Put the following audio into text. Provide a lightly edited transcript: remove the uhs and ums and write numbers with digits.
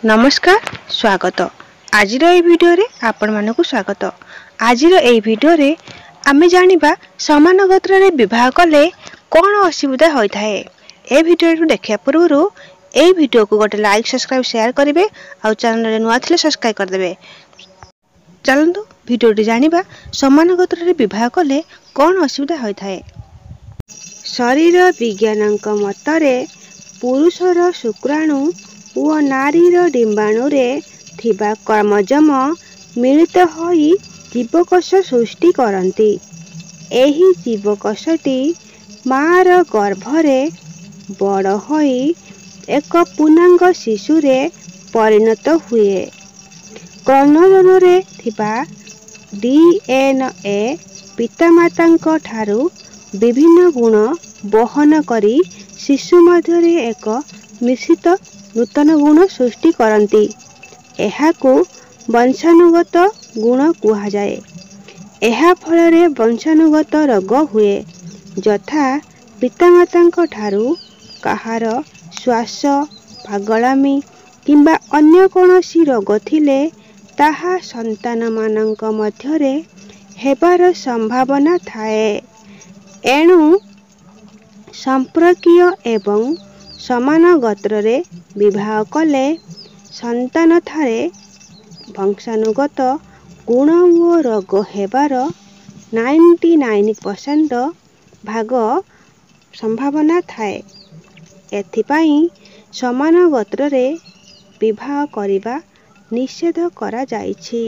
नमस्कार स्वागत आज वीडियो रे आपण मानक स्वागत। आज वीडियो आमे जानिबा समान गोत्र रे विवाह कले कौन असुविधा होता है। ए वीडियो देखिया पूर्व ए वीडियो को गोटे लाइक सब्सक्राइब शेयर करेंगे और चैनल रे नुआ थिले सब्सक्राइब कर देबे। चलंतु वीडियो जानिबा समान गोत्र रे विवाह कले कौन असुविधा होता है। शरीर विज्ञानक मतरे पुरुषर शुक्राणु और नारीर डिंबाणु रे थिबा कर्मजम मिलित होई जीवकोश सृष्टि करती। एही जीवकोशटी मार गर्भरे बड़ होई एक पूर्णांग शिशुरे परिणत हुए। क्रमजन रे थिबा डीएनए पितामातांक ठारू विभिन्न गुण बहन करी शिशु मध्यरे एक मिश्रित नूतन गुण सृष्टि करती। एहाकू वंशानुगत गुण कुहा जाए। एहा फलरे वंशानुगत रोग हुए, यथा पितामातांक ठारू कहार श्वास पागलामी किंबा अन्य कोनोसी रोग थिले ताहा संतान मानंक मध्यरे हेबार संभावना थाए। एणु संपर्कीय एवं समान गोत्र रे विवाह कले संतान थारे वंशानुगत गुण और रोग हेबार 99% भाग संभावना थाए। एथिपाई समान गोत्र रे विवाह करिबा निषेध करा जाइछि।